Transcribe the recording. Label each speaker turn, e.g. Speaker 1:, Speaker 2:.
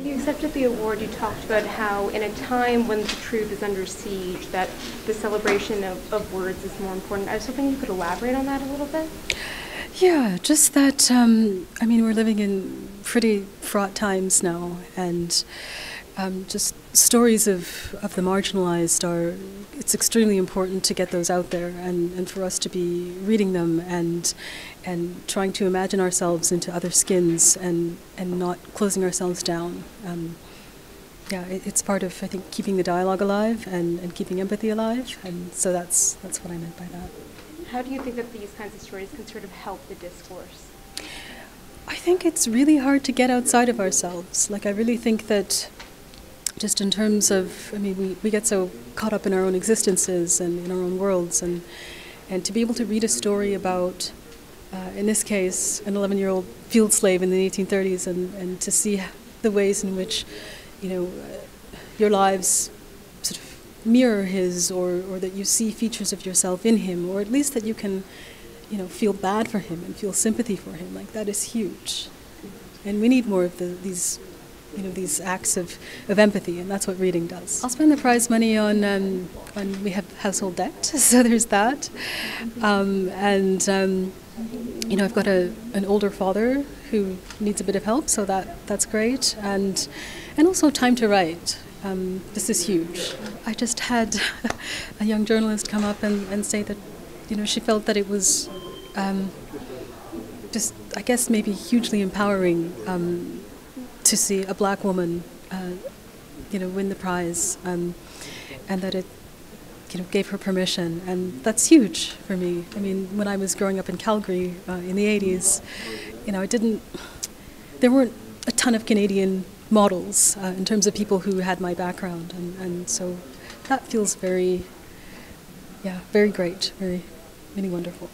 Speaker 1: You accepted the award. You talked about how in a time when the truth is under siege, that the celebration of words is more important. I was hoping you could elaborate on that a little bit.
Speaker 2: Yeah, just that, I mean, we're living in pretty fraught times now, and just stories of the marginalized it's extremely important to get those out there, and for us to be reading them and trying to imagine ourselves into other skins and not closing ourselves down. Yeah, it's part of, I think, keeping the dialogue alive and keeping empathy alive, and so that's what I meant by that.
Speaker 1: How do you think that these kinds of stories can sort of help the discourse?
Speaker 2: I think it's really hard to get outside of ourselves. Like, I really think that just in terms of, I mean, we get so caught up in our own existences and in our own worlds, and to be able to read a story about, in this case, an 11-year-old field slave in the 1830s, and to see the ways in which, you know, your lives sort of mirror his, or that you see features of yourself in him, or at least that you can, you know, feel bad for him and feel sympathy for him. Like, that is huge. And we need more of these acts of empathy, and that's what reading does. I'll spend the prize money on we have household debt, so there's that. You know, I've got an older father who needs a bit of help, so that's great. And also time to write. This is huge. I just had a young journalist come up and say that, you know, she felt that it was just, I guess, maybe hugely empowering to see a black woman, you know, win the prize, and that it, you know, gave her permission, and that's huge for me. I mean, when I was growing up in Calgary in the 80s, you know, there weren't a ton of Canadian models in terms of people who had my background, and so that feels very great, really wonderful.